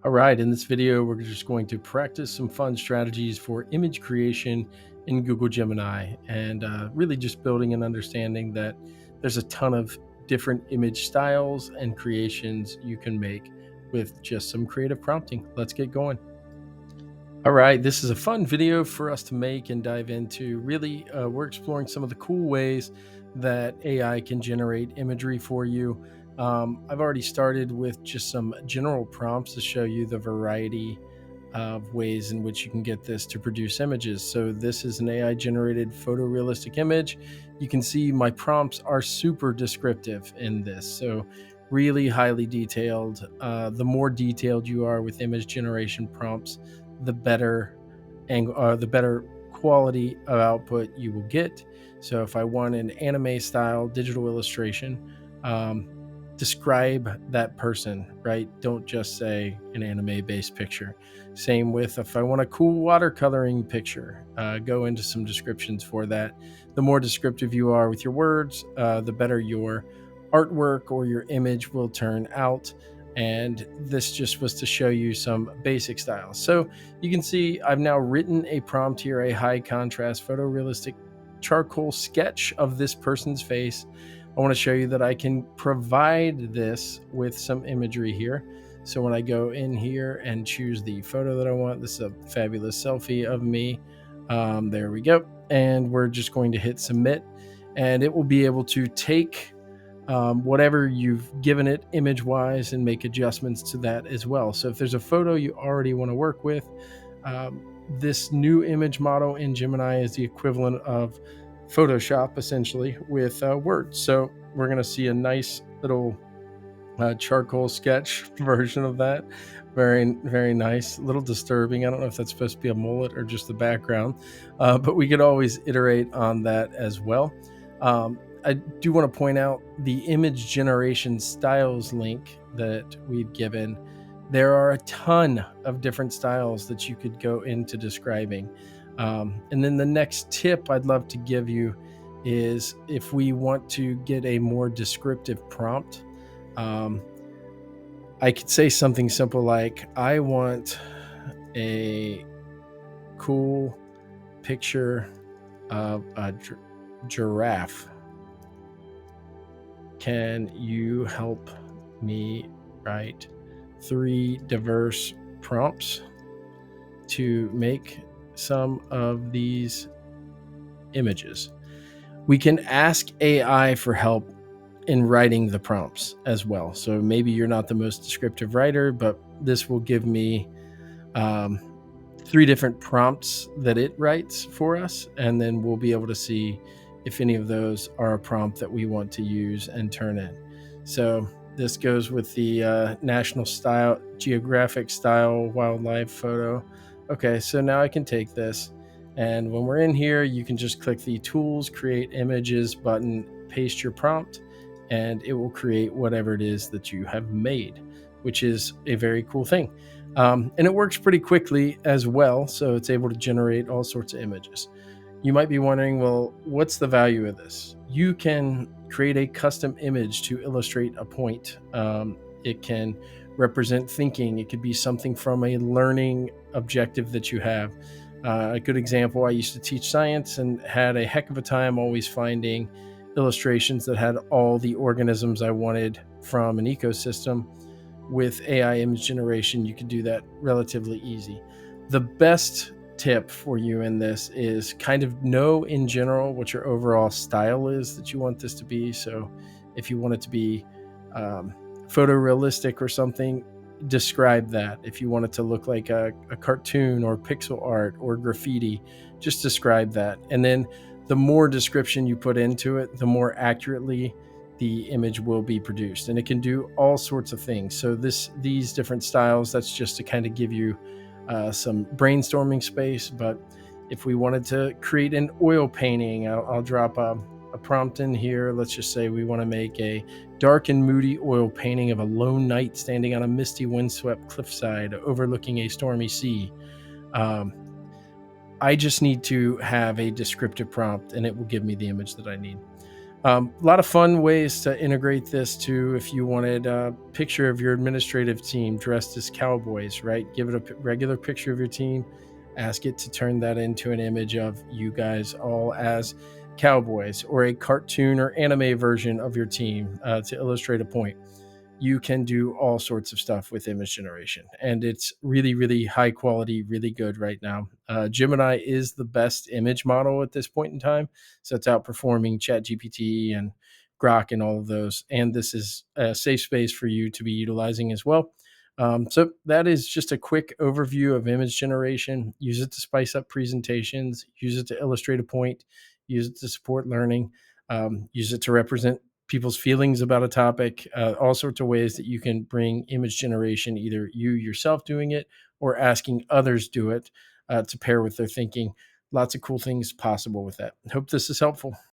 All right, in this video, we're just going to practice some fun strategies for image creation in Google Gemini and really just building an understanding that there's a ton of different image styles and creations you can make with just some creative prompting. Let's get going. All right, this is a fun video for us to make and dive into. Really, we're exploring some of the cool ways that AI can generate imagery for you. I've already started with just some general prompts to show you the variety of ways in which you can get this to produce images. So this is an AI generated photorealistic image. You can see my prompts are super descriptive in this. So really highly detailed. The more detailed you are with image generation prompts, the better the better quality of output you will get. So if I want an anime style digital illustration, describe that person, right? Don't just say an anime based picture. Same with if I want a cool watercoloring picture, go into some descriptions for that. The more descriptive you are with your words, the better your artwork or your image will turn out. And this just was to show you some basic styles. So you can see I've now written a prompt here, a high contrast photorealistic charcoal sketch of this person's face. I want to show you that I can provide this with some imagery here. So when I go in here and choose the photo that I want, this is a fabulous selfie of me. There we go. And we're just going to hit submit, and it will be able to take whatever you've given it image wise and make adjustments to that as well. So if there's a photo you already want to work with, this new image model in Gemini is the equivalent of Photoshop essentially with Word. So we're going to see a nice little charcoal sketch version of that. Very, very nice. A little disturbing. I don't know if that's supposed to be a mullet or just the background, but we could always iterate on that as well. I do want to point out the image generation styles link that we've given. There are a ton of different styles that you could go into describing. And then the next tip I'd love to give you is if we want to get a more descriptive prompt, I could say something simple like, I want a cool picture of a giraffe. Can you help me write 3 diverse prompts to make some of these images? We can ask AI for help in writing the prompts as well. So maybe you're not the most descriptive writer, but this will give me 3 different prompts that it writes for us, and then we'll be able to see if any of those are a prompt that we want to use and turn in. So this goes with the National Geographic style wildlife photo. Okay, so now I can take this, and when we're in here, you can just click the Tools, Create Images button, paste your prompt, and it will create whatever it is that you have made, which is a very cool thing. And it works pretty quickly as well, so it's able to generate all sorts of images. You might be wondering, well, what's the value of this? You can create a custom image to illustrate a point. It can represent thinking. It could be something from a learning objective that you have. A good example, I used to teach science and had a heck of a time always finding illustrations that had all the organisms I wanted from an ecosystem. With AI image generation, you can do that relatively easy. The best tip for you in this is kind of know in general what your overall style is that you want this to be. So if you want it to be photorealistic or something, describe that. If you want it to look like a cartoon or pixel art or graffiti, just describe that. And then the more description you put into it, the more accurately the image will be produced. And it can do all sorts of things. So these different styles, that's just to kind of give you some brainstorming space. But if we wanted to create an oil painting, I'll drop a prompt in here. Let's just say we want to make a dark and moody oil painting of a lone knight standing on a misty windswept cliffside overlooking a stormy sea. I just need to have a descriptive prompt and it will give me the image that I need. A lot of fun ways to integrate this too. If you wanted a picture of your administrative team dressed as cowboys, right? Give it a regular picture of your team. Ask it to turn that into an image of you guys all as cowboys, or a cartoon or anime version of your team to illustrate a point. You can do all sorts of stuff with image generation, and it's really, really high quality, really good right now. Gemini is the best image model at this point in time, so it's outperforming ChatGPT and Grok and all of those. And this is a safe space for you to be utilizing as well. So that is just a quick overview of image generation. Use it to spice up presentations, use it to illustrate a point, use it to support learning, use it to represent people's feelings about a topic, all sorts of ways that you can bring image generation, either you yourself doing it or asking others do it to pair with their thinking. Lots of cool things possible with that. Hope this is helpful.